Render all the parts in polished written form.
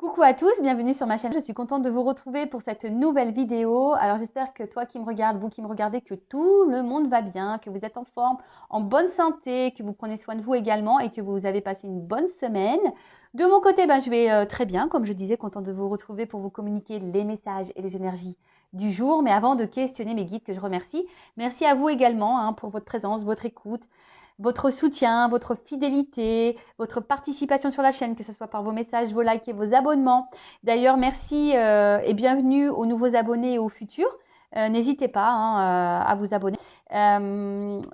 Coucou à tous, bienvenue sur ma chaîne. Je suis contente de vous retrouver pour cette nouvelle vidéo. Alors j'espère que toi qui me regardes, vous qui me regardez, que tout le monde va bien, que vous êtes en forme, en bonne santé, que vous prenez soin de vous également et que vous avez passé une bonne semaine. De mon côté, je vais très bien, comme je disais, contente de vous retrouver pour vous communiquer les messages et les énergies du jour. Mais avant de questionner mes guides que je remercie, merci à vous également pour votre présence, votre écoute, votre soutien, votre fidélité, votre participation sur la chaîne, que ce soit par vos messages, vos likes et vos abonnements. D'ailleurs, merci et bienvenue aux nouveaux abonnés et aux futurs. N'hésitez pas à vous abonner.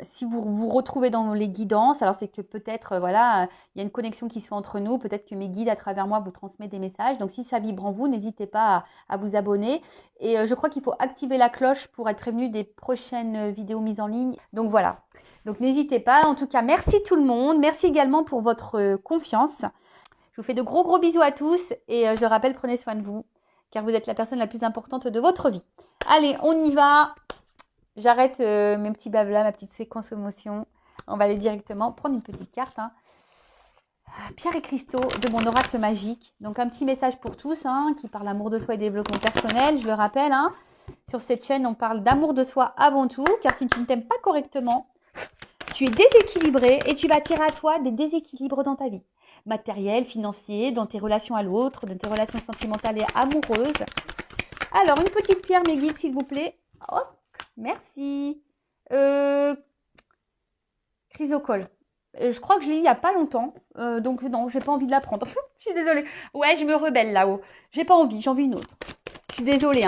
Si vous vous retrouvez dans les guidances, alors c'est que peut-être, il y a une connexion qui se fait entre nous. Peut-être que mes guides, à travers moi, vous transmettent des messages. Donc, si ça vibre en vous, n'hésitez pas à vous abonner. Et je crois qu'il faut activer la cloche pour être prévenu des prochaines vidéos mises en ligne. Donc, voilà. Donc, n'hésitez pas. En tout cas, merci tout le monde. Merci également pour votre confiance. Je vous fais de gros bisous à tous. Et je le rappelle, prenez soin de vous, car vous êtes la personne la plus importante de votre vie. Allez, on y va. J'arrête mes petits blabla, ma petite séquence émotion. On va aller directement prendre une petite carte. Pierre et cristaux de mon oracle magique. Donc, un petit message pour tous qui parle d'amour de soi et développement personnel. Je le rappelle, sur cette chaîne, on parle d'amour de soi avant tout. Car si tu ne t'aimes pas correctement, tu es déséquilibré et tu vas attirer à toi des déséquilibres dans ta vie. Matériel, financier, dans tes relations à l'autre, dans tes relations sentimentales et amoureuses. Alors, une petite pierre, mes guides, s'il vous plaît. Oh, merci. Chrysocole. Je crois que je l'ai eu il n'y a pas longtemps. Donc, non, j'ai pas envie de la prendre. Je suis désolée. Ouais, je me rebelle là-haut. J'ai pas envie, j'en veux une autre. Je suis désolée.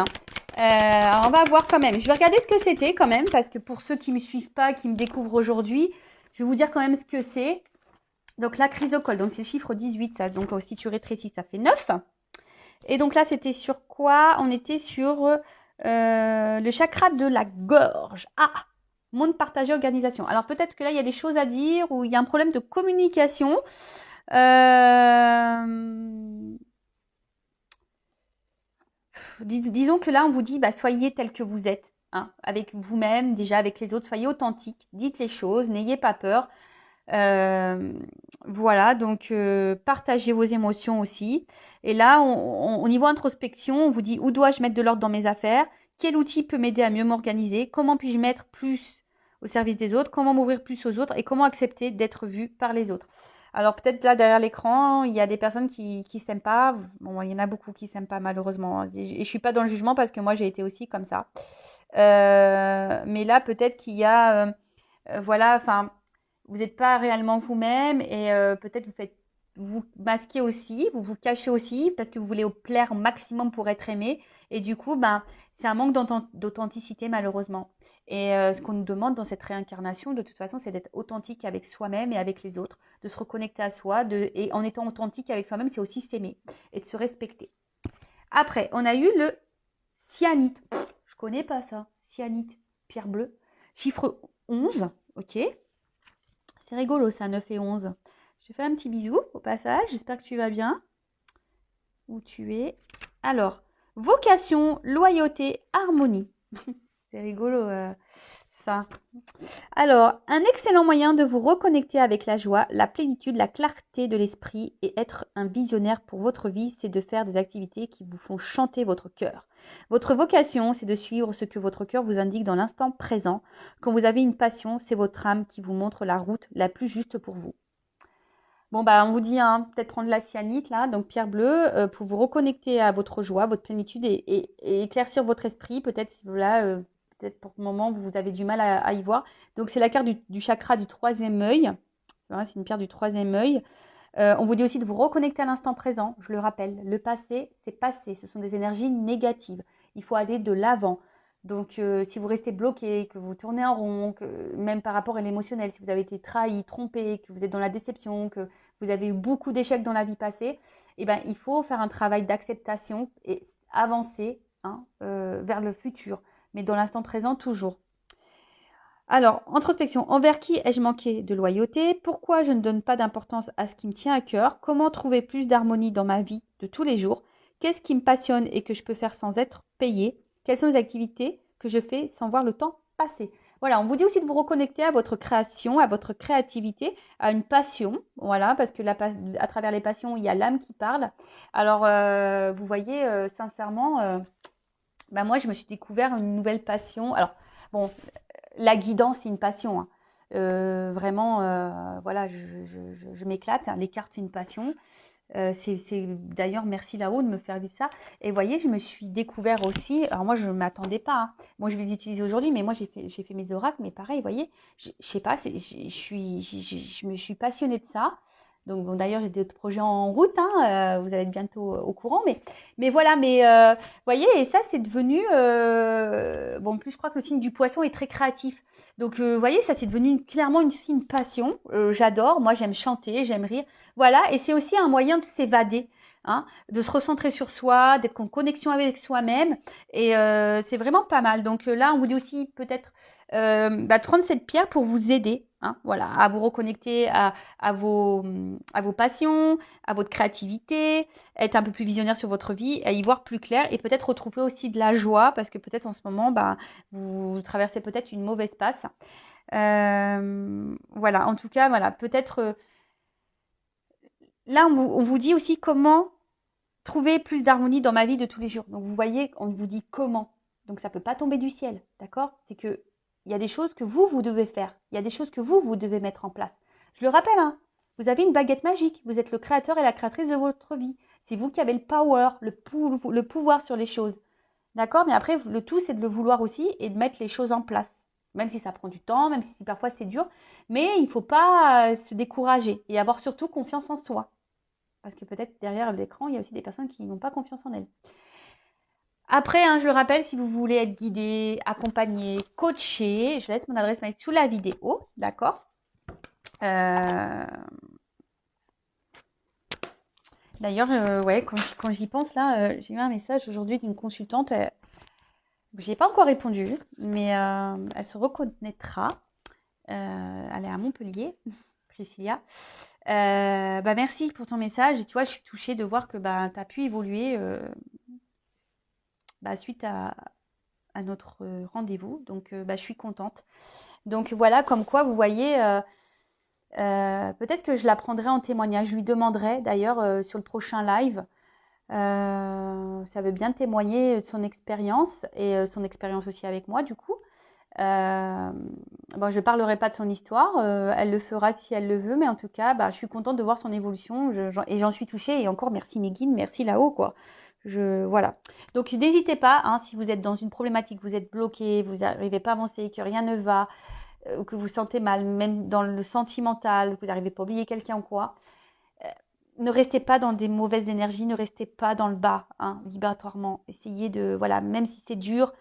On va voir quand même. Je vais regarder ce que c'était quand même. Parce que pour ceux qui ne me suivent pas, qui me découvrent aujourd'hui, je vais vous dire quand même ce que c'est. Donc, la chrysocole. Donc, c'est le chiffre 18. Ça. Donc, si tu rétrécis, ça fait 9. Et donc là, c'était sur quoi? On était sur le chakra de la gorge. Ah! Monde partagé, organisation. Alors peut-être que là, il y a des choses à dire ou il y a un problème de communication. Disons que là, on vous dit, soyez tel que vous êtes, avec vous-même, déjà avec les autres. Soyez authentique, dites les choses, n'ayez pas peur. Voilà, donc partagez vos émotions aussi. Et là, au niveau introspection, on vous dit où dois-je mettre de l'ordre dans mes affaires? Quel outil peut m'aider à mieux m'organiser? Comment puis-je mettre plus au service des autres? Comment m'ouvrir plus aux autres? Et comment accepter d'être vu par les autres? Alors peut-être là derrière l'écran, il y a des personnes qui s'aiment pas. Bon, il y en a beaucoup qui s'aiment pas malheureusement. Et je suis pas dans le jugement parce que moi j'ai été aussi comme ça. Mais là peut-être qu'il y a, vous n'êtes pas réellement vous-même et peut-être vous masquez aussi, vous vous cachez aussi parce que vous voulez plaire au maximum pour être aimé. Et du coup, c'est un manque d'authenticité malheureusement. Et ce qu'on nous demande dans cette réincarnation, de toute façon, c'est d'être authentique avec soi-même et avec les autres, de se reconnecter à soi. Et en étant authentique avec soi-même, c'est aussi s'aimer et de se respecter. Après, on a eu le cyanite. Je connais pas ça. Cyanite, pierre bleue. Chiffre 11, ok. C'est rigolo ça, 9 et 11. Je te fais un petit bisou au passage. J'espère que tu vas bien. Où tu es. Alors, vocation, loyauté, harmonie. C'est rigolo ça. Alors, un excellent moyen de vous reconnecter avec la joie, la plénitude, la clarté de l'esprit et être un visionnaire pour votre vie, c'est de faire des activités qui vous font chanter votre cœur. Votre vocation, c'est de suivre ce que votre cœur vous indique dans l'instant présent. Quand vous avez une passion, c'est votre âme qui vous montre la route la plus juste pour vous. Bon, on vous dit peut-être prendre la cyanite, là, donc pierre bleue, pour vous reconnecter à votre joie, votre plénitude et éclaircir votre esprit. Peut-être, peut-être pour le moment, vous avez du mal à y voir. Donc, c'est la carte du chakra du troisième œil. C'est une pierre du troisième œil. On vous dit aussi de vous reconnecter à l'instant présent. Je le rappelle, le passé, c'est passé. Ce sont des énergies négatives. Il faut aller de l'avant. Donc, si vous restez bloqué, que vous tournez en rond, même par rapport à l'émotionnel, si vous avez été trahi, trompé, que vous êtes dans la déception, que vous avez eu beaucoup d'échecs dans la vie passée, il faut faire un travail d'acceptation et avancer vers le futur, mais dans l'instant présent toujours. Alors, introspection. Envers qui ai-je manqué de loyauté? Pourquoi je ne donne pas d'importance à ce qui me tient à cœur? Comment trouver plus d'harmonie dans ma vie de tous les jours? Qu'est-ce qui me passionne et que je peux faire sans être payé? Quelles sont les activités que je fais sans voir le temps passer? Voilà, on vous dit aussi de vous reconnecter à votre création, à votre créativité, à une passion. Voilà, parce que à travers les passions, il y a l'âme qui parle. Alors, vous voyez, sincèrement, moi, je me suis découvert une nouvelle passion. Alors, bon, la guidance, c'est une passion, hein. Vraiment, voilà, je m'éclate, hein. Les cartes, c'est une passion. D'ailleurs, merci là-haut de me faire vivre ça. Et vous voyez, je me suis découvert aussi. Alors moi, je ne m'attendais pas, hein. Moi, je vais les utiliser aujourd'hui, mais moi, j'ai fait mes oracles. Mais pareil, vous voyez, je sais pas, je me suis passionnée de ça. Donc, bon, d'ailleurs, j'ai d'autres projets en route, hein. Vous allez être bientôt au courant. Mais voilà, vous voyez, et ça, c'est devenu. Bon, en plus, je crois que le signe du poisson est très créatif. Donc, vous voyez, ça, c'est devenu clairement une passion. J'adore. Moi, j'aime chanter, j'aime rire. Voilà, et c'est aussi un moyen de s'évader, hein, de se recentrer sur soi, d'être en connexion avec soi-même. Et c'est vraiment pas mal. Donc là, on vous dit aussi peut-être de prendre cette pierre pour vous aider, hein, voilà, à vous reconnecter à vos passions, à votre créativité, être un peu plus visionnaire sur votre vie, à y voir plus clair et peut-être retrouver aussi de la joie parce que peut-être en ce moment, vous traversez peut-être une mauvaise passe. Voilà, en tout cas, voilà, peut-être là, on vous dit aussi comment trouver plus d'harmonie dans ma vie de tous les jours. Donc, vous voyez, on vous dit comment. Donc, ça ne peut pas tomber du ciel, d'accord? C'est que il y a des choses que vous devez faire. Il y a des choses que vous devez mettre en place. Je le rappelle, hein, vous avez une baguette magique. Vous êtes le créateur et la créatrice de votre vie. C'est vous qui avez le power, le pouvoir sur les choses. D'accord? Mais après, le tout, c'est de le vouloir aussi et de mettre les choses en place. Même si ça prend du temps, même si parfois c'est dur. Mais il ne faut pas se décourager et avoir surtout confiance en soi. Parce que peut-être derrière l'écran, il y a aussi des personnes qui n'ont pas confiance en elles. Après, hein, je le rappelle, si vous voulez être guidé, accompagné, coaché, je laisse mon adresse mail sous la vidéo, d'accord? D'ailleurs, ouais, quand j'y pense, là, j'ai eu un message aujourd'hui d'une consultante. Je n'ai pas encore répondu, mais elle se reconnaîtra. Elle est à Montpellier, Priscilla. Merci pour ton message. Et tu vois, je suis touchée de voir que tu as pu évoluer suite à notre rendez-vous. Donc, je suis contente. Donc, voilà, comme quoi, vous voyez, peut-être que je la prendrai en témoignage. Je lui demanderai, d'ailleurs, sur le prochain live, ça veut bien témoigner de son expérience et son expérience aussi avec moi, du coup. Je ne parlerai pas de son histoire, elle le fera si elle le veut, mais en tout cas, je suis contente de voir son évolution et j'en suis touchée. Et encore, merci mes guides, merci là-haut, quoi. Voilà. Donc, n'hésitez pas, hein, si vous êtes dans une problématique, vous êtes bloqué, vous n'arrivez pas à avancer, que rien ne va, que vous sentez mal, même dans le sentimental, que vous n'arrivez pas à oublier quelqu'un ou quoi, ne restez pas dans des mauvaises énergies, ne restez pas dans le bas, hein, vibratoirement. Essayez de, voilà, même si c'est dur,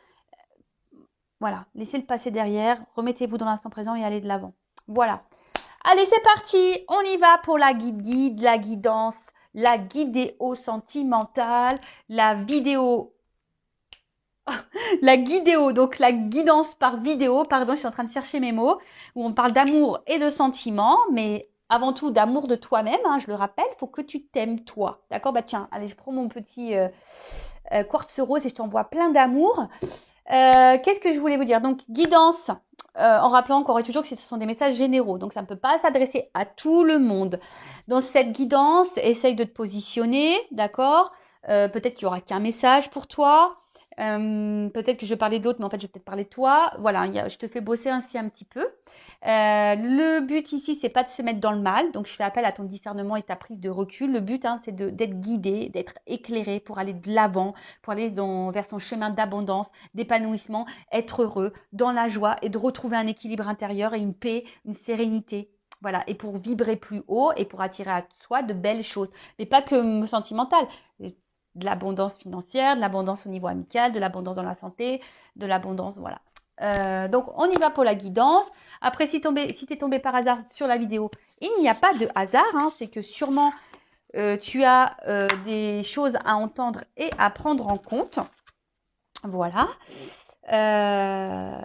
voilà, laissez le passé derrière, remettez-vous dans l'instant présent et allez de l'avant. Voilà. Allez, c'est parti, on y va pour la guide, la guidance, la guidéo sentimentale, la vidéo, la guidéo, donc la guidance par vidéo, pardon, je suis en train de chercher mes mots, où on parle d'amour et de sentiments, mais avant tout d'amour de toi-même, hein, je le rappelle, il faut que tu t'aimes toi, d'accord? Tiens, allez, je prends mon petit quartz rose et je t'envoie plein d'amour. Qu'est-ce que je voulais vous dire? Donc, guidance, en rappelant encore et toujours que ce sont des messages généraux. Donc, ça ne peut pas s'adresser à tout le monde. Dans cette guidance, essaye de te positionner, d'accord? Peut-être qu'il n'y aura qu'un message pour toi. Peut-être que je vais parler d'autres, mais en fait, je vais peut-être parler de toi. Voilà, je te fais bosser ainsi un petit peu. Le but ici, c'est pas de se mettre dans le mal. Donc, je fais appel à ton discernement et ta prise de recul. Le but, hein, c'est d'être guidé, d'être éclairé pour aller de l'avant, pour aller vers son chemin d'abondance, d'épanouissement, être heureux, dans la joie et de retrouver un équilibre intérieur et une paix, une sérénité. Voilà, et pour vibrer plus haut et pour attirer à soi de belles choses. Mais pas que sentimentales. De l'abondance financière, de l'abondance au niveau amical, de l'abondance dans la santé, de l'abondance, voilà. Donc, on y va pour la guidance. Après, si tu es tombé par hasard sur la vidéo, il n'y a pas de hasard, hein, c'est que sûrement tu as des choses à entendre et à prendre en compte. Voilà.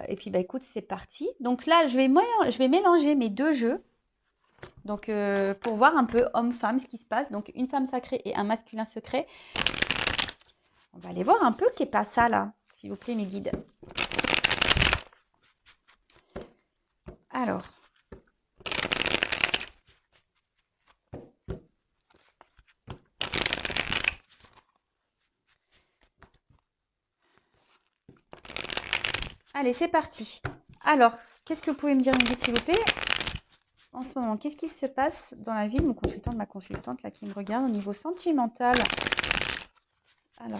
Et puis, écoute, c'est parti. Donc là, je vais mélanger mes deux jeux. Donc, pour voir un peu homme-femme ce qui se passe. Donc, une femme sacrée et un masculin secret. On va aller voir un peu qu'est pas ça là, s'il vous plaît mes guides. Alors. Allez, c'est parti. Alors, qu'est-ce que vous pouvez me dire, s'il vous plaît? En ce moment, qu'est-ce qui se passe dans la vie de mon consultant, de ma consultante, là, qui me regarde au niveau sentimental? Alors,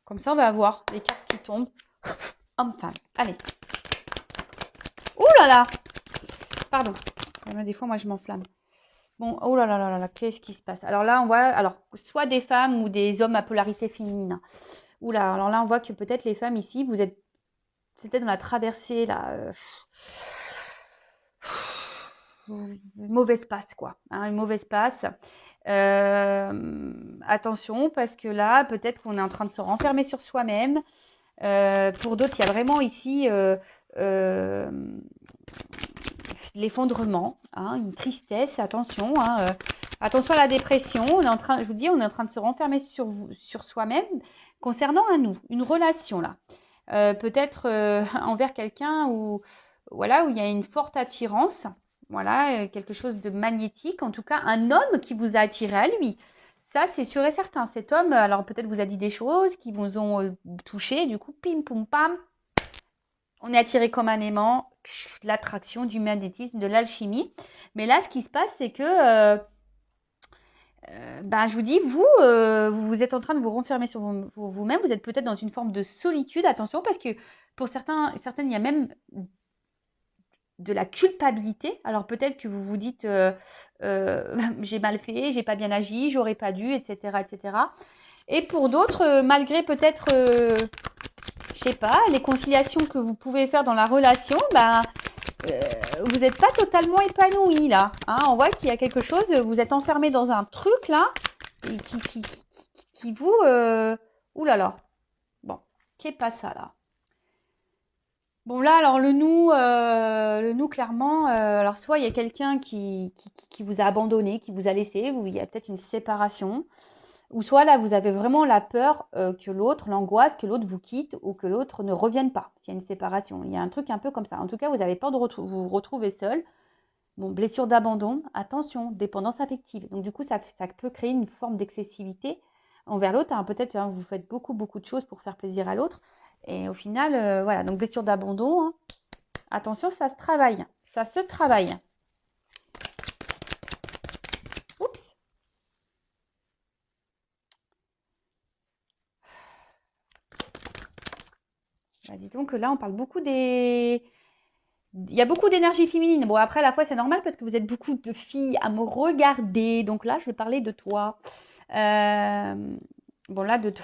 comme ça, on va voir les cartes qui tombent. Homme-femme. Allez. Ouh là là! Pardon. Des fois, moi, je m'enflamme. Bon, oh là là là là, qu'est-ce qui se passe? Alors là, on voit, alors, soit des femmes ou des hommes à polarité féminine. Ouh là, alors là, on voit que peut-être les femmes ici, vous êtes peut-être dans la traversée, là. Mauvaise passe, quoi. Hein, une mauvaise passe. Attention, parce que là, peut-être qu'on est en train de se renfermer sur soi-même. Pour d'autres, il y a vraiment ici l'effondrement, hein, une tristesse. Attention, hein, attention à la dépression. On est en train, je vous dis, on est en train de se renfermer sur soi-même concernant un nous, une relation là. Peut-être envers quelqu'un où voilà, où il y a une forte attirance. Voilà, quelque chose de magnétique. En tout cas, un homme qui vous a attiré à lui. Ça, c'est sûr et certain. Cet homme, alors peut-être vous a dit des choses qui vous ont touché. Du coup, pim, poum, pam. On est attiré comme un aimant. L'attraction, du magnétisme, de l'alchimie. Mais là, ce qui se passe, c'est que, je vous dis, vous êtes en train de vous renfermer sur vous-même. Vous êtes peut-être dans une forme de solitude. Attention, parce que pour certaines, il y a même de la culpabilité. Alors peut-être que vous vous dites j'ai mal fait, j'ai pas bien agi, j'aurais pas dû, etc., etc. Et pour d'autres, malgré peut-être, je sais pas, les conciliations que vous pouvez faire dans la relation, vous n'êtes pas totalement épanoui là. Hein, on voit qu'il y a quelque chose, vous êtes enfermé dans un truc là et qui vous, ouh là là. Bon, qu'est pas ça là? Bon là, alors le nous clairement, alors soit il y a quelqu'un qui vous a abandonné, qui vous a laissé, ou il y a peut-être une séparation, ou soit là vous avez vraiment la peur que l'autre, l'angoisse, que l'autre vous quitte ou que l'autre ne revienne pas, s'il y a une séparation. Il y a un truc un peu comme ça. En tout cas, vous avez peur de vous retrouver seul. Bon, blessure d'abandon, attention, dépendance affective. Donc du coup, ça peut créer une forme d'excessivité envers l'autre. Hein, peut-être vous faites beaucoup de choses pour faire plaisir à l'autre. Et au final, voilà, donc blessure d'abandon, hein. Attention, ça se travaille. Ça se travaille. Oups. Bah, dis donc que là, on parle beaucoup des... Il y a beaucoup d'énergie féminine. Bon, après, à la fois, c'est normal parce que vous êtes beaucoup de filles à me regarder. Donc là, je vais parler de toi. Bon, là, de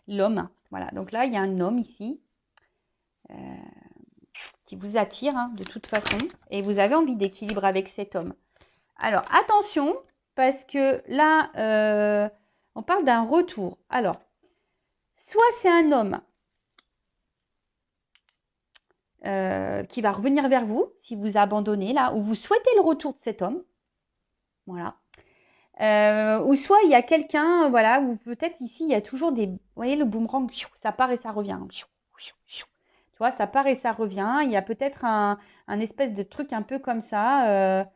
l'homme. Voilà, donc là, il y a un homme ici qui vous attire hein, de toute façon. Et vous avez envie d'équilibre avec cet homme. Alors, attention, parce que là, on parle d'un retour. Alors, soit c'est un homme qui va revenir vers vous, si vous abandonnez là, ou vous souhaitez le retour de cet homme. Voilà. Ou soit il y a quelqu'un, voilà, ou peut-être ici, il y a toujours des... Vous voyez, le boomerang, ça part et ça revient. Tu vois, ça part et ça revient. Il y a peut-être un espèce de truc un peu comme ça.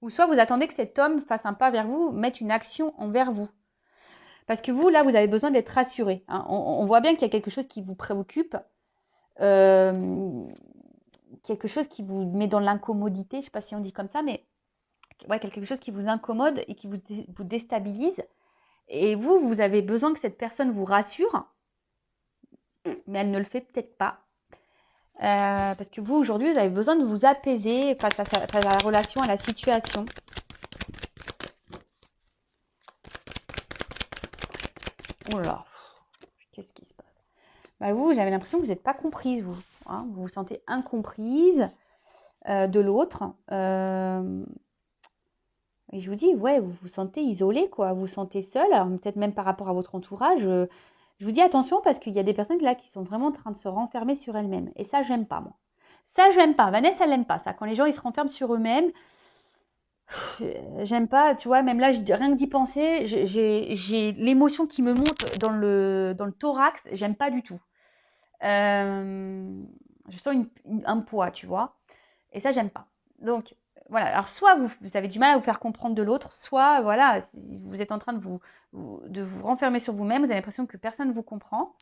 Ou soit vous attendez que cet homme fasse un pas vers vous, mette une action envers vous. Parce que vous, là, vous avez besoin d'être rassuré. Hein. On voit bien qu'il y a quelque chose qui vous préoccupe. Quelque chose qui vous met dans l'incommodité. Je ne sais pas si on dit comme ça, mais ouais, quelque chose qui vous incommode et qui vous déstabilise. Et vous avez besoin que cette personne vous rassure. Mais elle ne le fait peut-être pas. Parce que vous, aujourd'hui, vous avez besoin de vous apaiser face à la relation, à la situation. Oh là là, qu'est-ce qui se passe? Vous, j'avais l'impression que vous n'êtes pas comprise, vous. Hein, vous vous sentez incomprise de l'autre. Et je vous dis, ouais, vous vous sentez isolée, quoi. Vous vous sentez seule, alors peut-être même par rapport à votre entourage. Je vous dis attention parce qu'il y a des personnes là qui sont vraiment en train de se renfermer sur elles-mêmes. Et ça, j'aime pas, moi. Ça, j'aime pas. Vanessa, elle n'aime pas ça. Quand les gens, ils se renferment sur eux-mêmes, j'aime pas, tu vois, même là, rien que d'y penser, j'ai l'émotion qui me monte dans le thorax, j'aime pas du tout. Je sens un poids, tu vois. Et ça, j'aime pas. Donc, voilà. Alors, soit vous avez du mal à vous faire comprendre de l'autre, soit, voilà, vous êtes en train de vous renfermer sur vous-même. Vous avez l'impression que personne ne vous comprend.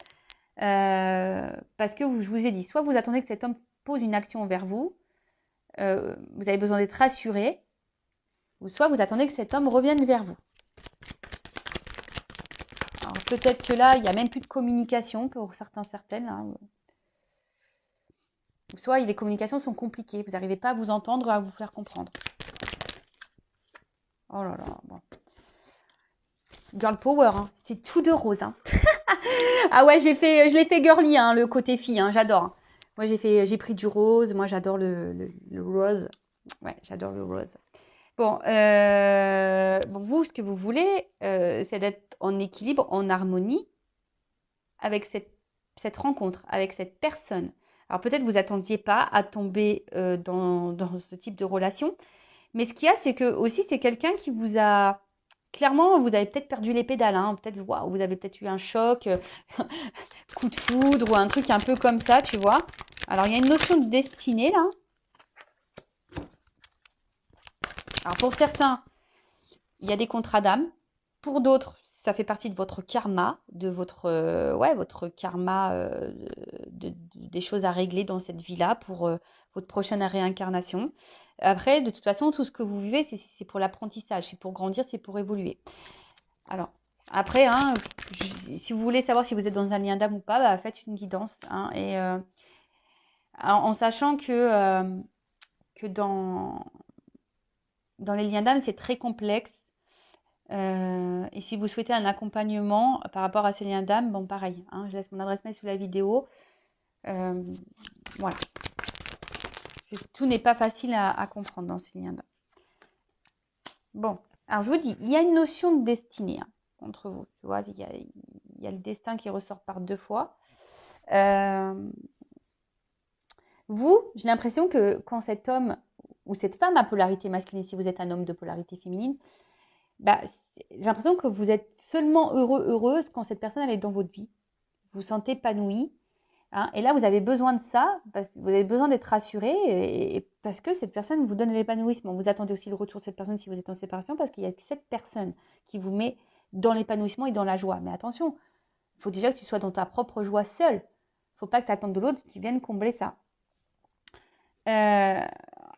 Parce que je vous ai dit, soit vous attendez que cet homme pose une action envers vous, vous avez besoin d'être rassuré, ou soit vous attendez que cet homme revienne vers vous. Alors, peut-être que là, il n'y a même plus de communication pour certaines. Hein. Soit les communications sont compliquées, vous n'arrivez pas à vous entendre, à vous faire comprendre. Oh là là, bon. Girl power, hein. C'est tout de rose. Hein. Ah ouais, je l'ai fait girly, hein, le côté fille, hein, j'adore. Hein. Moi, j'ai pris du rose, moi j'adore le rose. Ouais, j'adore le rose. Bon, vous, ce que vous voulez, c'est d'être en équilibre, en harmonie avec cette rencontre, avec cette personne. Alors peut-être vous attendiez pas à tomber dans ce type de relation, mais ce qu'il y a, c'est que aussi c'est quelqu'un qui vous a clairement, vous avez peut-être perdu les pédales, hein, peut-être waouh, vous avez peut-être eu un choc, coup de foudre ou un truc un peu comme ça, tu vois. Alors il y a une notion de destinée là. Alors pour certains, il y a des contrats d'âme. Pour d'autres, ça fait partie de votre karma, de votre karma des choses à régler dans cette vie-là pour votre prochaine réincarnation. Après, de toute façon, tout ce que vous vivez, c'est pour l'apprentissage, c'est pour grandir, c'est pour évoluer. Alors, après, hein, si vous voulez savoir si vous êtes dans un lien d'âme ou pas, bah, faites une guidance. Hein, et en sachant que dans les liens d'âme, c'est très complexe. Et si vous souhaitez un accompagnement par rapport à ces liens d'âme, bon pareil, hein, je laisse mon adresse mail sous la vidéo. Voilà. Tout n'est pas facile à comprendre dans ces liens d'âme. Bon, alors je vous dis, il y a une notion de destinée hein, entre vous. Tu vois, il y a le destin qui ressort par deux fois. Vous, j'ai l'impression que quand cet homme ou cette femme à polarité masculine, si vous êtes un homme de polarité féminine, bah, j'ai l'impression que vous êtes seulement heureuse quand cette personne elle est dans votre vie. Vous vous sentez épanoui. Hein, et là, vous avez besoin de ça, parce que vous avez besoin d'être rassuré, et parce que cette personne vous donne l'épanouissement. Vous attendez aussi le retour de cette personne si vous êtes en séparation, parce qu'il y a cette personne qui vous met dans l'épanouissement et dans la joie. Mais attention, il faut déjà que tu sois dans ta propre joie seule. Il ne faut pas que tu attendes de l'autre qui vienne combler ça.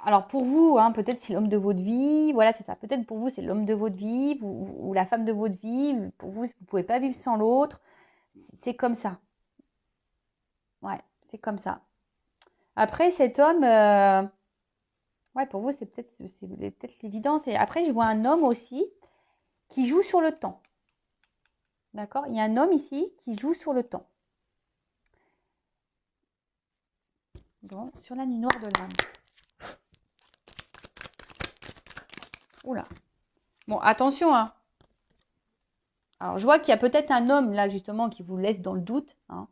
Alors pour vous, hein, peut-être c'est l'homme de votre vie, voilà c'est ça, peut-être pour vous c'est l'homme de votre vie ou la femme de votre vie, pour vous vous ne pouvez pas vivre sans l'autre, c'est comme ça, ouais, c'est comme ça. Après cet homme, ouais pour vous c'est peut-être l'évidence, et après je vois un homme aussi qui joue sur le temps, d'accord? Il y a un homme ici qui joue sur le temps, bon, sur la nuit noire de l'âme. Oula, bon attention hein. Alors, je vois qu'il y a peut-être un homme, là, justement, qui vous laisse dans le doute. Hein.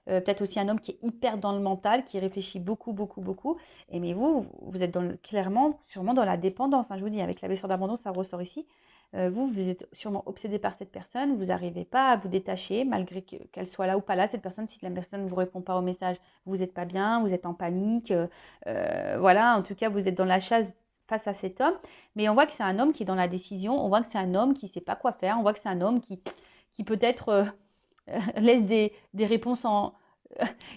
Peut-être aussi un homme qui est hyper dans le mental, qui réfléchit beaucoup, beaucoup, beaucoup. Et mais vous êtes clairement, sûrement dans la dépendance. Hein. Je vous dis, avec la blessure d'abandon, ça ressort ici. Vous êtes sûrement obsédé par cette personne. Vous n'arrivez pas à vous détacher, malgré qu'elle soit là ou pas là. Cette personne, si la personne ne vous répond pas au message, vous n'êtes pas bien, vous êtes en panique. Voilà, en tout cas, vous êtes dans la chasse face à cet homme, mais on voit que c'est un homme qui est dans la décision, on voit que c'est un homme qui ne sait pas quoi faire, on voit que c'est un homme qui peut-être laisse des réponses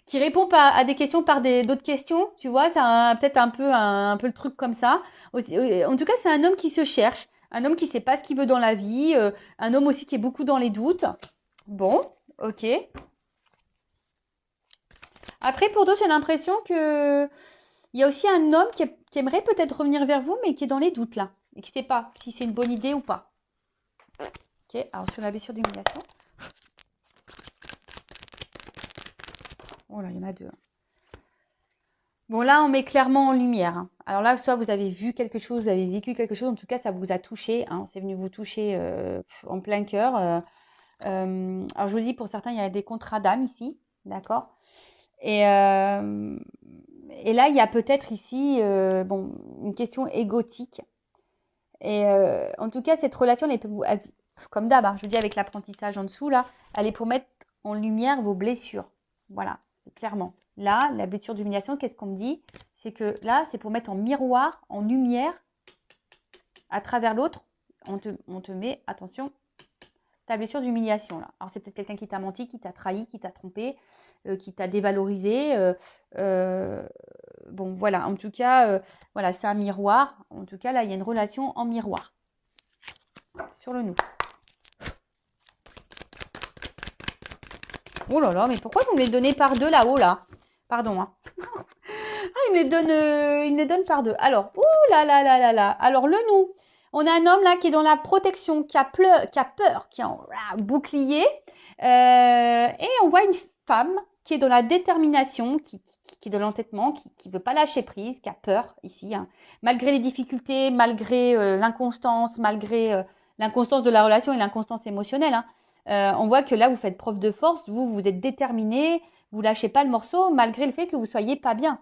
qui répond pas à des questions par d'autres questions, tu vois, c'est peut-être un peu le truc comme ça. En tout cas, c'est un homme qui se cherche, un homme qui ne sait pas ce qu'il veut dans la vie, un homme aussi qui est beaucoup dans les doutes. Bon, ok. Après, pour d'autres, j'ai l'impression que il y a aussi un homme qui aimerait peut-être revenir vers vous, mais qui est dans les doutes là, et qui ne sait pas si c'est une bonne idée ou pas. Ok, alors sur la blessure d'humiliation. Oh là, il y en a deux. Bon, là, on met clairement en lumière. Hein. Alors là, soit vous avez vu quelque chose, vous avez vécu quelque chose, en tout cas, ça vous a touché. Hein. C'est venu vous toucher en plein cœur. Alors, je vous dis, pour certains, il y a des contrats d'âme ici, d'accord? Et là, il y a peut-être ici une question égotique. Et en tout cas, cette relation, comme d'hab, hein, je vous dis avec l'apprentissage en dessous, là, elle est pour mettre en lumière vos blessures. Voilà. clairement. Là, la blessure d'humiliation, qu'est-ce qu'on me dit? C'est que là, c'est pour mettre en miroir, en lumière, à travers l'autre, on te met, attention, ta blessure d'humiliation là. Alors c'est peut-être quelqu'un qui t'a menti, qui t'a trahi, qui t'a trompé, qui t'a dévalorisé. Bon voilà, en tout cas, voilà, c'est un miroir. En tout cas, là, il y a une relation en miroir. Sur le nous. Oh là là, mais pourquoi vous me les donnez par deux là-haut là? Pardon, hein. Ah, il me les donne par deux. Alors, ouh là là là là là. Alors, le nous. On a un homme là qui est dans la protection, qui a peur, qui est en bouclier. Et on voit une femme qui est dans la détermination, qui est dans l'entêtement, qui veut pas lâcher prise, qui a peur ici. Hein. Malgré les difficultés, malgré l'inconstance, malgré l'inconstance de la relation et l'inconstance émotionnelle. Hein. On voit que là, vous faites preuve de force, vous êtes déterminé, vous lâchez pas le morceau, malgré le fait que vous soyez pas bien.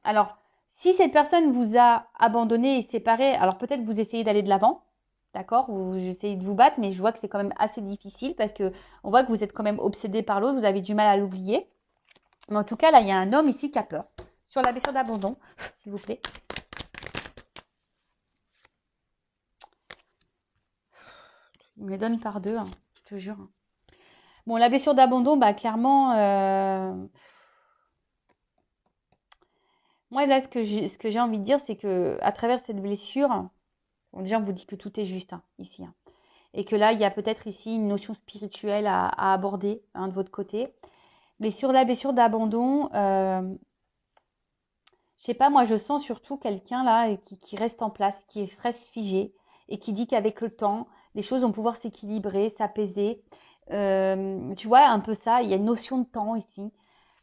Alors, si cette personne vous a abandonné et séparé, alors peut-être que vous essayez d'aller de l'avant, d'accord, ou vous essayez de vous battre, mais je vois que c'est quand même assez difficile parce que on voit que vous êtes quand même obsédé par l'autre, vous avez du mal à l'oublier. Mais en tout cas, là, il y a un homme ici qui a peur. Sur la blessure d'abandon, s'il vous plaît. Il me les donne par deux, hein, je te jure. Bon, la blessure d'abandon, bah clairement, moi là, ce que j'ai envie de dire, c'est que à travers cette blessure, bon, déjà on vous dit que tout est juste hein, ici, hein, et que là il y a peut-être ici une notion spirituelle à aborder hein, de votre côté. Mais sur la blessure d'abandon, je sais pas, moi je sens surtout quelqu'un là qui reste en place, qui reste figé et qui dit qu'avec le temps, les choses vont pouvoir s'équilibrer, s'apaiser. Tu vois un peu ça, il y a une notion de temps ici.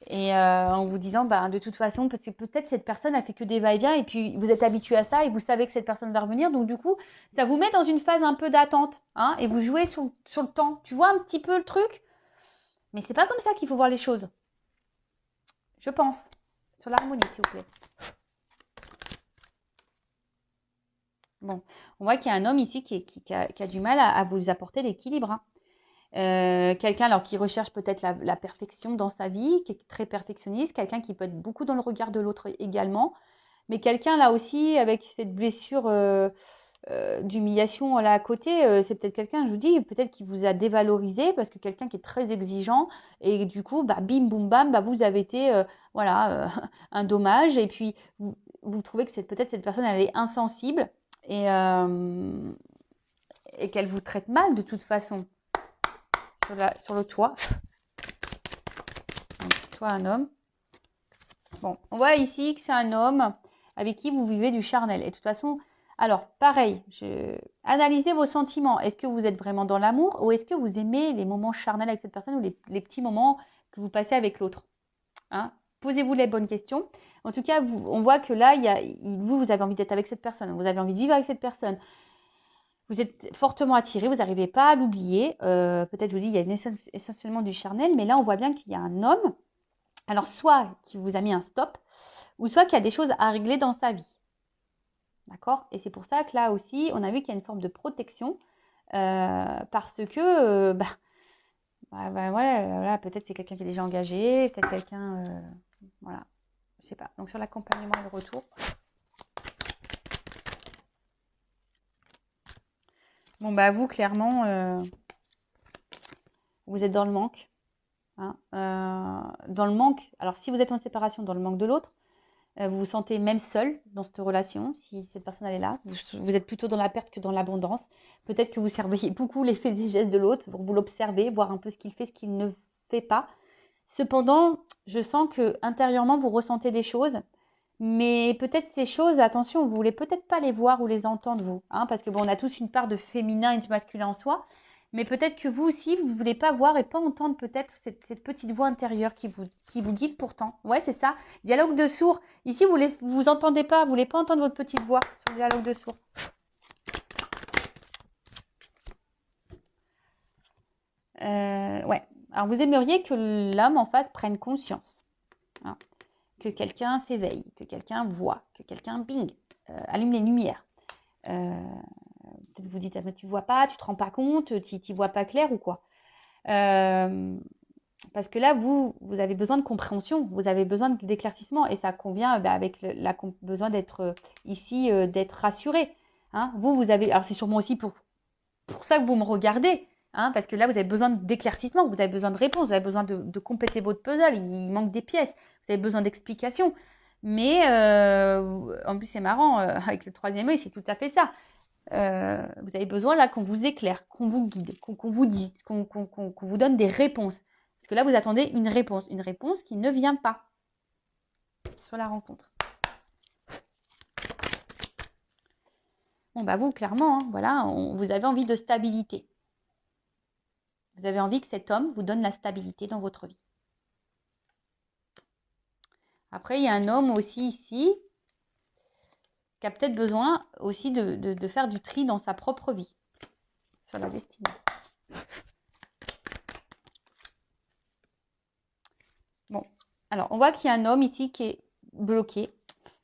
Et en vous disant, bah, de toute façon, parce que peut-être cette personne a fait que des va-et-vient et puis vous êtes habitué à ça et vous savez que cette personne va revenir. Donc du coup, ça vous met dans une phase un peu d'attente hein, et vous jouez sur le temps. Tu vois un petit peu le truc? Mais c'est pas comme ça qu'il faut voir les choses. Je pense. Sur l'harmonie, s'il vous plaît. Bon, on voit qu'il y a un homme ici qui a du mal à vous apporter l'équilibre. Hein. Quelqu'un alors qui recherche peut-être la perfection dans sa vie, qui est très perfectionniste, quelqu'un qui peut être beaucoup dans le regard de l'autre également, mais quelqu'un là aussi avec cette blessure d'humiliation là à côté, c'est peut-être quelqu'un, je vous dis, peut-être qui vous a dévalorisé parce que quelqu'un qui est très exigeant et du coup, bah, bim, boum, bam, bah, vous avez été voilà un dommage et puis vous trouvez que peut-être cette personne elle est insensible et, euh, et qu'elle vous traite mal de toute façon sur le toit. Donc, toi, un homme. Bon, on voit ici que c'est un homme avec qui vous vivez du charnel. Et de toute façon, alors, pareil, analysez vos sentiments. Est-ce que vous êtes vraiment dans l'amour ou est-ce que vous aimez les moments charnels avec cette personne ou les petits moments que vous passez avec l'autre hein. Posez-vous les bonnes questions. En tout cas, on voit que là, vous avez envie d'être avec cette personne. Vous avez envie de vivre avec cette personne. Vous êtes fortement attiré, vous n'arrivez pas à l'oublier. Peut-être, je vous dis, il y a essentiellement du charnel, mais là, on voit bien qu'il y a un homme, alors soit qui vous a mis un stop, ou soit qu'il y a des choses à régler dans sa vie. D'accord? Et c'est pour ça que là aussi, on a vu qu'il y a une forme de protection, parce que, voilà, peut-être c'est quelqu'un qui est déjà engagé, peut-être quelqu'un, voilà, je sais pas. Donc sur l'accompagnement et le retour. Bon, bah vous, clairement, vous êtes dans le manque. Hein, dans le manque, alors si vous êtes en séparation, dans le manque de l'autre, vous vous sentez même seul dans cette relation, si cette personne elle est là, vous êtes plutôt dans la perte que dans l'abondance. Peut-être que vous surveillez beaucoup les faits et gestes de l'autre, vous l'observez, voir un peu ce qu'il fait, ce qu'il ne fait pas. Cependant, je sens que intérieurement vous ressentez des choses, mais peut-être ces choses, attention, vous voulez peut-être pas les voir ou les entendre vous, hein, parce que bon, on a tous une part de féminin et de masculin en soi, mais peut-être que vous aussi, vous ne voulez pas voir et pas entendre peut-être cette petite voix intérieure qui vous guide pourtant. Ouais, c'est ça. Dialogue de sourds. Ici, vous entendez pas, vous voulez pas entendre votre petite voix sur le dialogue de sourds. Ouais. Alors, vous aimeriez que l'homme en face prenne conscience. Hein, que quelqu'un s'éveille, que quelqu'un voit, que quelqu'un bing, allume les lumières. Peut-être vous dites, ah, mais tu vois pas, tu te rends pas compte, tu vois pas clair ou quoi. Parce que là, vous avez besoin de compréhension, vous avez besoin d'éclaircissement et ça convient avec besoin d'être ici, d'être rassuré. Hein. Vous avez, alors c'est sûrement aussi pour ça que vous me regardez, hein, parce que là, vous avez besoin d'éclaircissement, vous avez besoin de réponses, vous avez besoin de compléter votre puzzle, il manque des pièces, vous avez besoin d'explications. Mais en plus, c'est marrant, avec le troisième œil, c'est tout à fait ça. Vous avez besoin là qu'on vous éclaire, qu'on vous guide, qu'on vous dise, qu'on vous donne des réponses. Parce que là, vous attendez une réponse qui ne vient pas sur la rencontre. Bon, bah vous, clairement, hein, voilà, vous avez envie de stabilité. Vous avez envie que cet homme vous donne la stabilité dans votre vie. Après, il y a un homme aussi ici qui a peut-être besoin aussi de faire du tri dans sa propre vie, sur la destinée. Bon, alors on voit qu'il y a un homme ici qui est bloqué,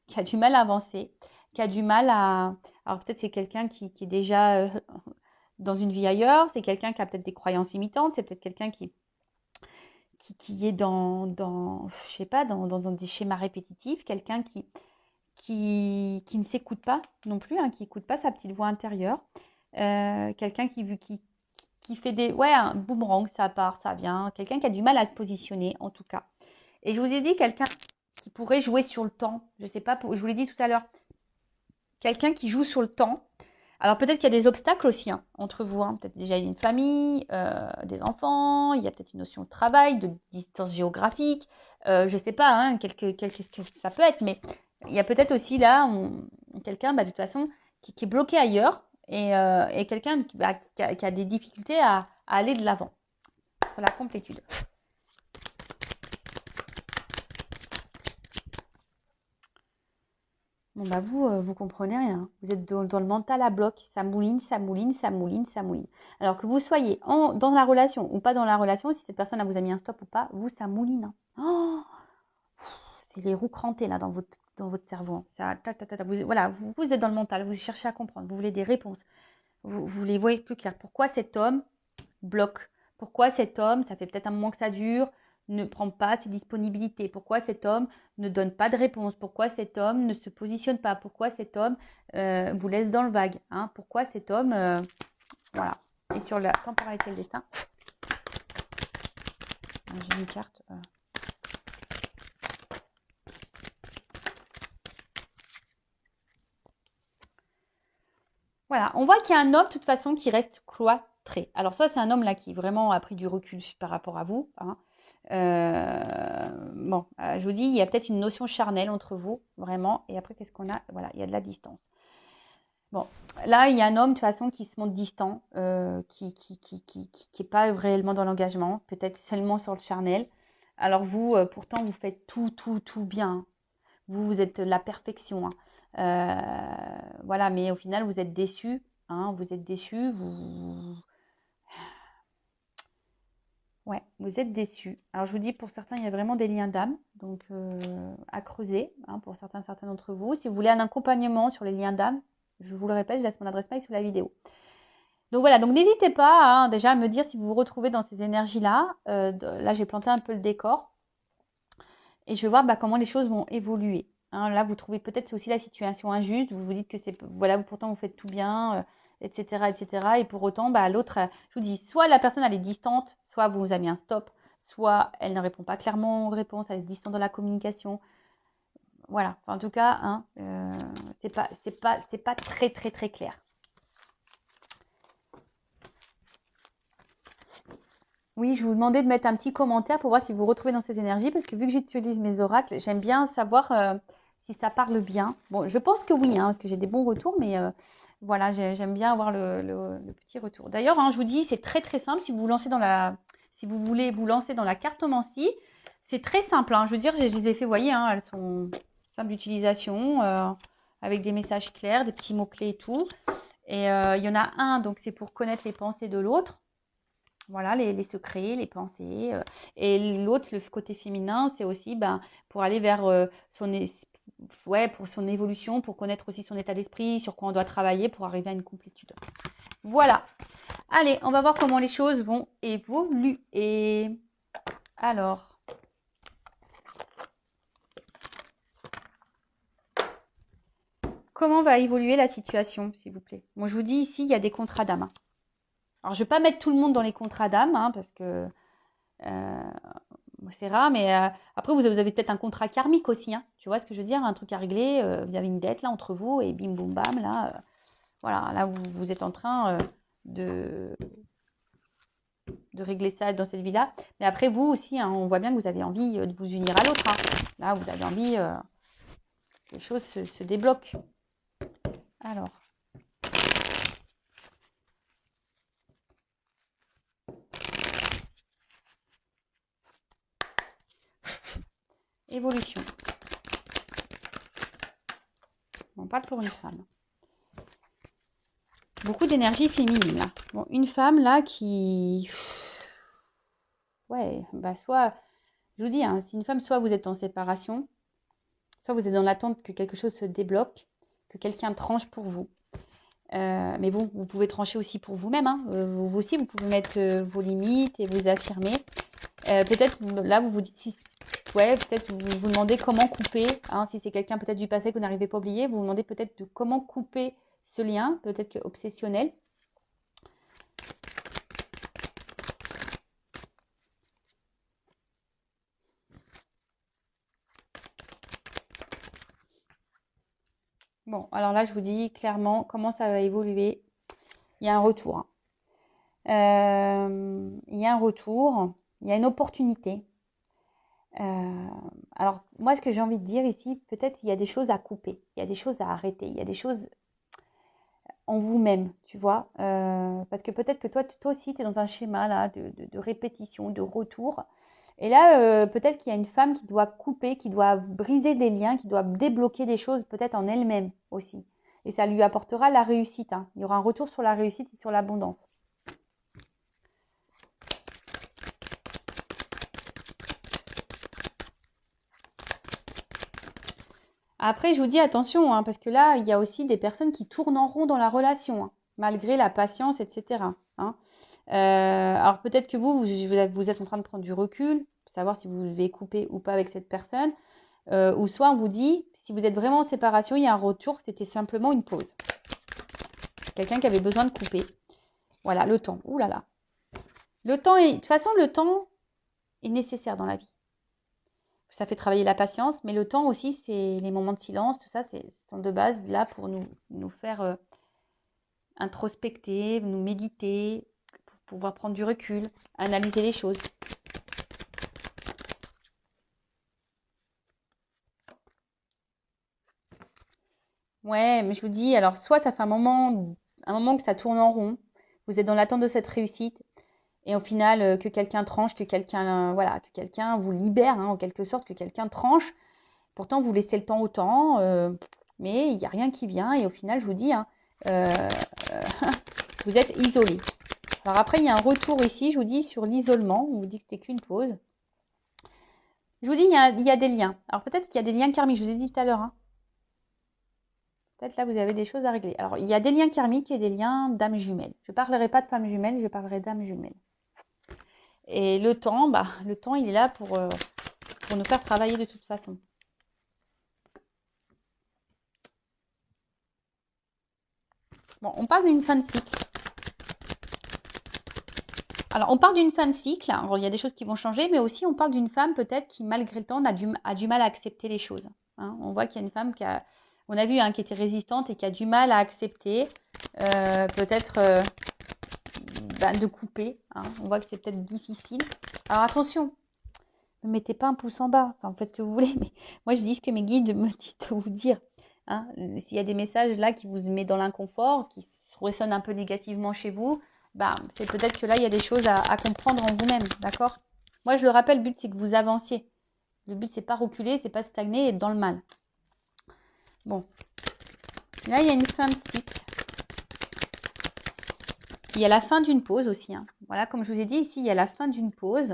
qui a du mal à avancer, qui a du mal à... Alors peut-être c'est quelqu'un qui est déjà dans une vie ailleurs, c'est quelqu'un qui a peut-être des croyances limitantes, c'est peut-être quelqu'un qui est je sais pas, dans des schémas répétitifs, quelqu'un qui ne s'écoute pas non plus, hein, qui n'écoute pas sa petite voix intérieure, quelqu'un qui fait un boomerang, ça part, ça vient, quelqu'un qui a du mal à se positionner en tout cas. Et je vous ai dit quelqu'un qui pourrait jouer sur le temps, je sais pas, je vous l'ai dit tout à l'heure, quelqu'un qui joue sur le temps. Alors peut-être qu'il y a des obstacles aussi hein, entre vous, hein. Peut-être déjà il y a une famille, des enfants, il y a peut-être une notion de travail, de distance géographique, je ne sais pas, hein, qu'est-ce que ça peut être, mais il y a peut-être aussi là quelqu'un de toute façon qui est bloqué ailleurs et quelqu'un qui a des difficultés à aller de l'avant sur la complétude. Bon bah vous comprenez rien. Vous êtes dans le mental à bloc. Ça mouline, ça mouline, ça mouline, ça mouline. Alors que vous soyez dans la relation ou pas dans la relation, si cette personne vous a mis un stop ou pas, vous, ça mouline. Hein. Oh, c'est les roues crantées là dans votre cerveau. Ça, vous êtes dans le mental, vous cherchez à comprendre, vous voulez des réponses. Vous les voyez plus clair. Pourquoi cet homme bloque? Pourquoi cet homme, ça fait peut-être un moment que ça dure, ne prend pas ses disponibilités? Pourquoi cet homme ne donne pas de réponse? Pourquoi cet homme ne se positionne pas? Pourquoi cet homme vous laisse dans le vague, hein? Pourquoi cet homme... voilà. Et sur la temporalité et le destin, j'ai une carte... Voilà, on voit qu'il y a un homme de toute façon qui reste cloîtré. Alors soit c'est un homme là qui vraiment a pris du recul par rapport à vous. Hein. Je vous dis, il y a peut-être une notion charnelle entre vous, vraiment. Et après, qu'est-ce qu'on a? Voilà, il y a de la distance. Bon, là, il y a un homme de toute façon qui se montre distant, qui n'est pas réellement dans l'engagement, peut-être seulement sur le charnel. Alors vous, pourtant, vous faites tout bien. Vous êtes la perfection. Hein. Voilà, mais au final, vous êtes déçus. Hein, vous êtes déçus. Ouais, vous êtes déçus. Alors, je vous dis, pour certains, il y a vraiment des liens d'âme, donc à creuser, hein, pour certains d'entre vous. Si vous voulez un accompagnement sur les liens d'âme, je vous le répète, je laisse mon adresse mail sous la vidéo. Donc voilà, donc n'hésitez pas hein, déjà à me dire si vous vous retrouvez dans ces énergies-là. Là, j'ai planté un peu le décor. Et je vais voir comment les choses vont évoluer. Hein, là, vous trouvez peut-être aussi la situation injuste. Vous vous dites que c'est voilà, pourtant vous faites tout bien, etc., etc. Et pour autant, l'autre, je vous dis, soit la personne elle est distante, soit vous avez mis un stop, soit elle ne répond pas clairement aux réponses, elle est distante dans la communication. Voilà. Enfin, en tout cas, hein, c'est pas très très très clair. Oui, je vous demandais de mettre un petit commentaire pour voir si vous vous retrouvez dans ces énergies, parce que vu que j'utilise mes oracles, j'aime bien savoir si ça parle bien. Bon, je pense que oui, hein, parce que j'ai des bons retours, mais voilà, j'aime bien avoir le petit retour. D'ailleurs, hein, je vous dis, c'est très très simple si vous voulez vous lancer dans la cartomancie, c'est très simple. Hein, je veux dire, je les ai fait, vous voyez, hein, elles sont simples d'utilisation, avec des messages clairs, des petits mots-clés et tout. Et il y en a un, donc c'est pour connaître les pensées de l'autre. Voilà, les secrets, les pensées. Et l'autre, le côté féminin, c'est aussi pour aller vers pour son évolution, pour connaître aussi son état d'esprit, sur quoi on doit travailler pour arriver à une complétude. Voilà. Allez, on va voir comment les choses vont évoluer. Alors, comment va évoluer la situation, s'il vous plaît? Moi, je vous dis ici, il y a des contrats d'âme, hein. Alors, je ne vais pas mettre tout le monde dans les contrats d'âme, hein, parce que c'est rare, mais après, vous avez peut-être un contrat karmique aussi, hein. Tu vois ce que je veux dire? Un truc à régler, vous avez une dette là entre vous, et bim, boum, bam, là, voilà, là, vous êtes en train de, de régler ça dans cette vie-là. Mais après, vous aussi, hein, on voit bien que vous avez envie de vous unir à l'autre, hein. Là, vous avez envie que les choses se débloquent. Alors, évolution. On parle pour une femme. Beaucoup d'énergie féminine, là. Bon, une femme, là, qui... Ouais, bah soit... Je vous dis, hein, c'est une femme, soit vous êtes en séparation, soit vous êtes dans l'attente que quelque chose se débloque, que quelqu'un tranche pour vous. Mais bon, vous pouvez trancher aussi pour vous-même, hein. Vous aussi, vous pouvez mettre vos limites et vous affirmer. Peut-être, là, vous vous dites, ouais, peut-être vous vous demandez comment couper, hein, si c'est quelqu'un peut-être du passé que vous n'arrivez pas à oublier, vous vous demandez peut-être de comment couper ce lien, peut-être que obsessionnel. Bon, alors là, je vous dis clairement comment ça va évoluer. Il y a un retour, hein. Il y a un retour, il y a une opportunité. Alors, moi, ce que j'ai envie de dire ici, peut-être il y a des choses à couper, il y a des choses à arrêter, il y a des choses en vous-même, tu vois. Parce que peut-être que toi aussi, tu es dans un schéma là, de répétition, de retour. Et là, peut-être qu'il y a une femme qui doit couper, qui doit briser des liens, qui doit débloquer des choses peut-être en elle-même aussi. Et ça lui apportera la réussite, hein. Il y aura un retour sur la réussite et sur l'abondance. Après, je vous dis attention, hein, parce que là, il y a aussi des personnes qui tournent en rond dans la relation, hein, malgré la patience, etc., hein. Alors peut-être que vous êtes en train de prendre du recul, pour savoir si vous devez couper ou pas avec cette personne, ou soit on vous dit, si vous êtes vraiment en séparation, il y a un retour, c'était simplement une pause. Quelqu'un qui avait besoin de couper. Voilà, le temps. Ouh là là. Le temps est, de toute façon, le temps est nécessaire dans la vie. Ça fait travailler la patience, mais le temps aussi, c'est les moments de silence, tout ça, sont de base là pour nous faire introspecter, nous méditer, pour pouvoir prendre du recul, analyser les choses. Ouais, mais je vous dis, alors soit ça fait un moment que ça tourne en rond, vous êtes dans l'attente de cette réussite, et au final, que quelqu'un tranche, que quelqu'un voilà, que quelqu'un vous libère, hein, en quelque sorte, que quelqu'un tranche. Pourtant, vous laissez le temps au temps, mais il n'y a rien qui vient, et au final, je vous dis, hein, euh, vous êtes isolé. Alors après, il y a un retour ici, je vous dis, sur l'isolement, on vous dit que c'était qu'une pause. Je vous dis, il y a des liens. Alors peut-être qu'il y a des liens karmiques, je vous ai dit tout à l'heure, hein. Peut-être là, vous avez des choses à régler. Alors, il y a des liens karmiques et des liens d'âmes jumelles. Je ne parlerai pas de femmes jumelles, je parlerai d'âmes jumelles. Et le temps, le temps, il est là pour nous faire travailler de toute façon. Bon, on parle d'une fin de cycle. Alors, on parle d'une fin de cycle. Alors, il y a des choses qui vont changer, mais aussi on parle d'une femme peut-être qui, malgré le temps, a du mal à accepter les choses, hein. On voit qu'il y a une femme on a vu, hein, qui était résistante et qui a du mal à accepter, peut-être de couper, hein. On voit que c'est peut-être difficile. Alors, attention, ne mettez pas un pouce en bas. Enfin, faites ce que vous voulez, mais moi, je dis ce que mes guides me disent de vous dire, hein. S'il y a des messages là qui vous mettent dans l'inconfort, qui ressonnent un peu négativement chez vous, c'est peut-être que là, il y a des choses à comprendre en vous-même, d'accord? Moi, je le rappelle, le but, c'est que vous avanciez. Le but, c'est pas reculer, c'est pas stagner et être dans le mal. Bon. Là, il y a une fin de cycle. Il y a la fin d'une pause aussi, hein. Voilà, comme je vous ai dit, ici, il y a la fin d'une pause.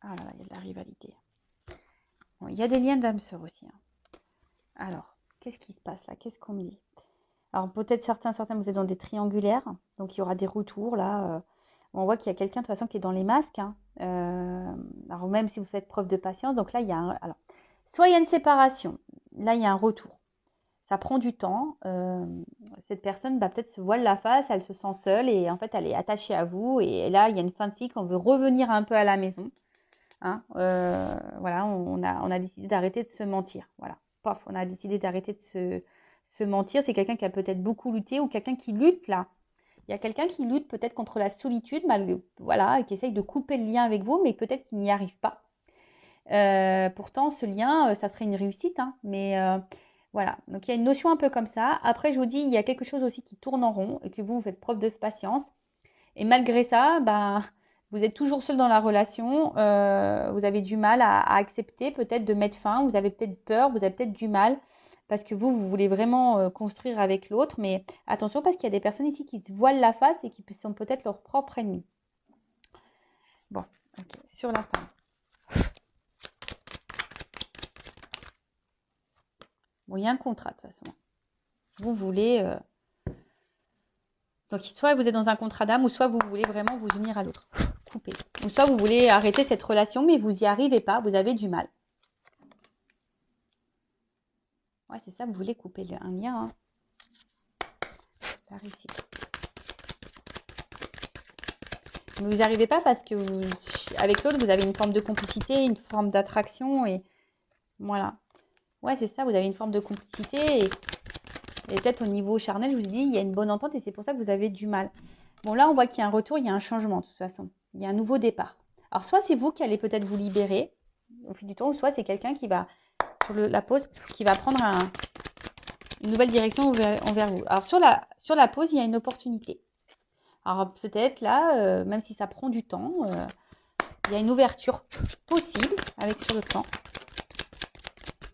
Ah là là, il y a de la rivalité. Bon, il y a des liens d'âme sœur aussi, hein. Alors, qu'est-ce qui se passe là? Qu'est-ce qu'on me dit? Alors, peut-être certains, vous êtes dans des triangulaires. Donc, il y aura des retours là. On voit qu'il y a quelqu'un de toute façon qui est dans les masques, hein. Alors même si vous faites preuve de patience, donc là il y a alors, soit il y a une séparation, là il y a un retour. Ça prend du temps. Cette personne peut-être se voile la face, elle se sent seule et en fait elle est attachée à vous. Et là il y a une fin de cycle, on veut revenir un peu à la maison. Hein. Voilà, on a décidé d'arrêter de se mentir. Voilà, paf, on a décidé d'arrêter de se mentir. C'est quelqu'un qui a peut-être beaucoup lutté ou quelqu'un qui lutte là. Il y a quelqu'un qui lutte peut-être contre la solitude, voilà, et qui essaye de couper le lien avec vous, mais peut-être qu'il n'y arrive pas. Pourtant, ce lien, ça serait une réussite, hein, mais voilà. Donc, il y a une notion un peu comme ça. Après, je vous dis, il y a quelque chose aussi qui tourne en rond et que vous faites preuve de patience. Et malgré ça, vous êtes toujours seul dans la relation. Vous avez du mal à accepter peut-être de mettre fin. Vous avez peut-être peur, vous avez peut-être du mal parce que vous voulez vraiment construire avec l'autre. Mais attention parce qu'il y a des personnes ici qui se voilent la face et qui sont peut-être leur propre ennemi. Bon, ok. Sur la femme. Bon, il y a un contrat de toute façon. Vous voulez... Donc, soit vous êtes dans un contrat d'âme, ou soit vous voulez vraiment vous unir à l'autre. Couper. Ou soit vous voulez arrêter cette relation, mais vous n'y arrivez pas, vous avez du mal. Ouais, c'est ça, vous voulez couper un lien. Hein. La réussite. Mais vous n'y arrivez pas parce que avec l'autre, vous avez une forme de complicité, une forme d'attraction. Et voilà. Ouais, c'est ça, vous avez une forme de complicité. Et peut-être au niveau charnel, je vous dis, il y a une bonne entente et c'est pour ça que vous avez du mal. Bon, là, on voit qu'il y a un retour, il y a un changement de toute façon. Il y a un nouveau départ. Alors, soit c'est vous qui allez peut-être vous libérer au fil du temps, ou soit c'est quelqu'un qui va, sur la pause, qui va prendre une nouvelle direction envers vous. Alors, sur la pause, il y a une opportunité. Alors, peut-être là, même si ça prend du temps, il y a une ouverture possible avec sur le plan.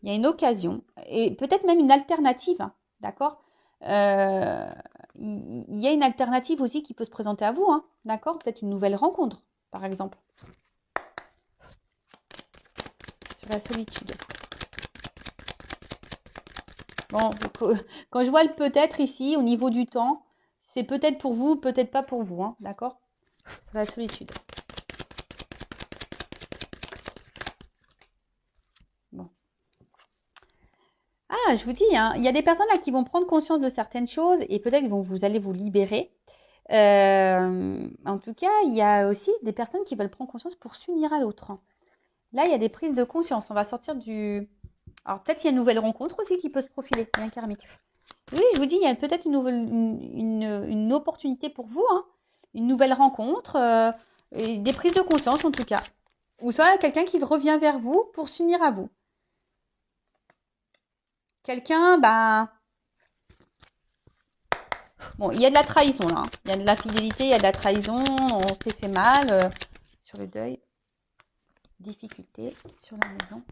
Il y a une occasion et peut-être même une alternative, hein, d'accord. Il y a une alternative aussi qui peut se présenter à vous, hein, d'accord. Peut-être une nouvelle rencontre, par exemple. Sur la solitude. Bon, quand je vois le peut-être ici, au niveau du temps, c'est peut-être pour vous, peut-être pas pour vous, hein, d'accord. Sur la solitude. Bon. Ah, je vous dis, hein, il y a des personnes là qui vont prendre conscience de certaines choses et peut-être vous allez vous libérer. En tout cas, il y a aussi des personnes qui veulent prendre conscience pour s'unir à l'autre. Là, il y a des prises de conscience. On va sortir du... Alors, peut-être il y a une nouvelle rencontre aussi qui peut se profiler. Il y a un karmique. Oui, je vous dis, il y a peut-être une opportunité pour vous. Hein. Une nouvelle rencontre. Et des prises de conscience, en tout cas. Ou soit quelqu'un qui revient vers vous pour s'unir à vous. Quelqu'un, bon, il y a de la trahison, là. Hein. Il y a de la fidélité, il y a de la trahison. On s'est fait mal. Sur le deuil. Difficulté sur la maison.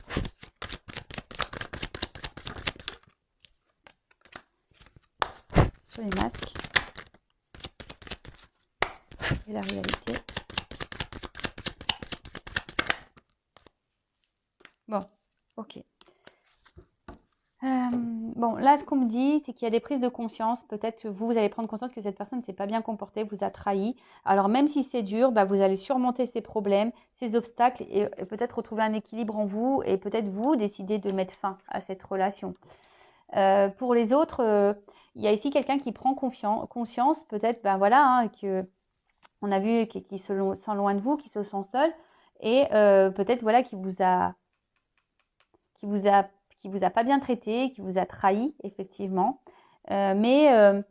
Sur les masques. Et la réalité. Bon, ok. Bon, là, ce qu'on me dit, c'est qu'il y a des prises de conscience. Peut-être que vous allez prendre conscience que cette personne ne s'est pas bien comportée, vous a trahi. Alors, même si c'est dur, vous allez surmonter ces problèmes, ces obstacles et peut-être retrouver un équilibre en vous et peut-être vous décider de mettre fin à cette relation. Pour les autres, il y a ici quelqu'un qui prend conscience, peut-être, voilà, hein, que on a vu qui se sent loin de vous, qui se sent seul et peut-être, voilà, qui vous a pas bien traité, qui vous a trahi, effectivement. Mais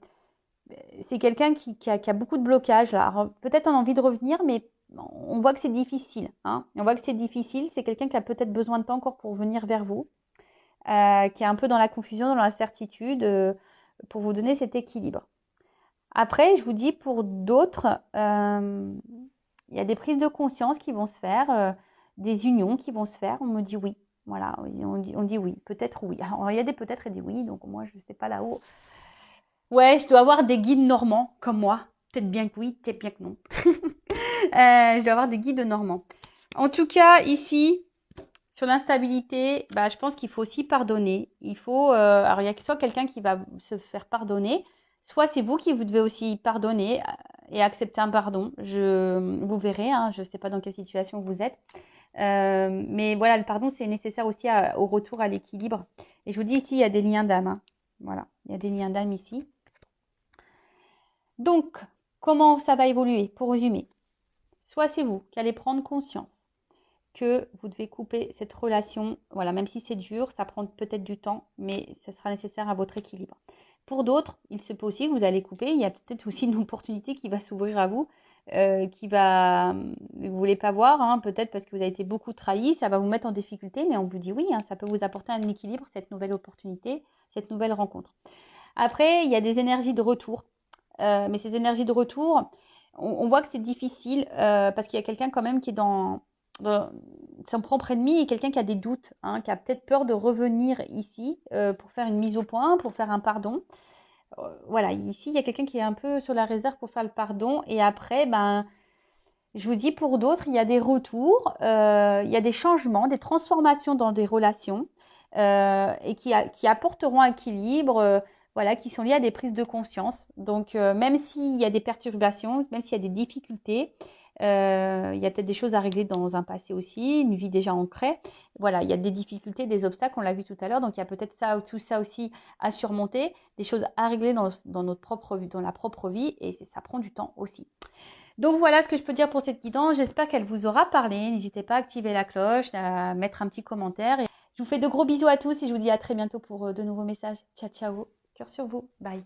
c'est quelqu'un qui a beaucoup de blocages. Alors, peut-être on a envie de revenir, mais on voit que c'est difficile. Hein. On voit que c'est difficile. C'est quelqu'un qui a peut-être besoin de temps encore pour venir vers vous, qui est un peu dans la confusion, dans l'incertitude, pour vous donner cet équilibre. Après, je vous dis, pour d'autres, il y a des prises de conscience qui vont se faire, des unions qui vont se faire. On me dit oui. Voilà, on dit oui, peut-être oui. Alors, il y a des peut-être et des oui, donc moi, je ne sais pas là-haut. Ouais, je dois avoir des guides normands, comme moi. Peut-être bien que oui, peut-être bien que non. Je dois avoir des guides normands. En tout cas, ici, sur l'instabilité, je pense qu'il faut aussi pardonner. Il faut, alors, il y a soit quelqu'un qui va se faire pardonner, soit c'est vous qui vous devez aussi pardonner. et accepter un pardon. Vous verrez, hein, je ne sais pas dans quelle situation vous êtes. Mais voilà, le pardon, c'est nécessaire aussi au retour à l'équilibre. Et je vous dis ici, il y a des liens d'âme. Hein. Voilà, il y a des liens d'âme ici. Donc, comment ça va évoluer? Pour résumer, soit c'est vous qui allez prendre conscience que vous devez couper cette relation. Voilà, même si c'est dur, ça prend peut-être du temps, mais ça sera nécessaire à votre équilibre. Pour d'autres, il se peut aussi que vous allez couper. Il y a peut-être aussi une opportunité qui va s'ouvrir à vous, qui va, vous voulez pas voir, hein, peut-être parce que vous avez été beaucoup trahi, ça va vous mettre en difficulté, mais on vous dit oui, hein, ça peut vous apporter un équilibre, cette nouvelle opportunité, cette nouvelle rencontre. Après, il y a des énergies de retour, mais ces énergies de retour, on voit que c'est difficile parce qu'il y a quelqu'un quand même qui est dans son propre ennemi et quelqu'un qui a des doutes, hein, qui a peut-être peur de revenir ici pour faire une mise au point, pour faire un pardon. Voilà, ici, il y a quelqu'un qui est un peu sur la réserve pour faire le pardon. Et après, ben, je vous dis, pour d'autres, il y a des retours, il y a des changements, des transformations dans des relations et qui apporteront un équilibre, voilà, qui sont liés à des prises de conscience. Donc, même s'il y a des perturbations, même s'il y a des difficultés, il y a peut-être des choses à régler dans un passé aussi, une vie déjà ancrée. Voilà, il y a des difficultés, des obstacles, on l'a vu tout à l'heure. Donc, il y a peut-être tout ça aussi à surmonter, des choses à régler dans notre propre vie, dans la propre vie, et ça prend du temps aussi. Donc voilà ce que je peux dire pour cette guidance. J'espère qu'elle vous aura parlé. N'hésitez pas à activer la cloche, à mettre un petit commentaire. Et je vous fais de gros bisous à tous et je vous dis à très bientôt pour de nouveaux messages. Ciao, ciao. Cœur sur vous. Bye.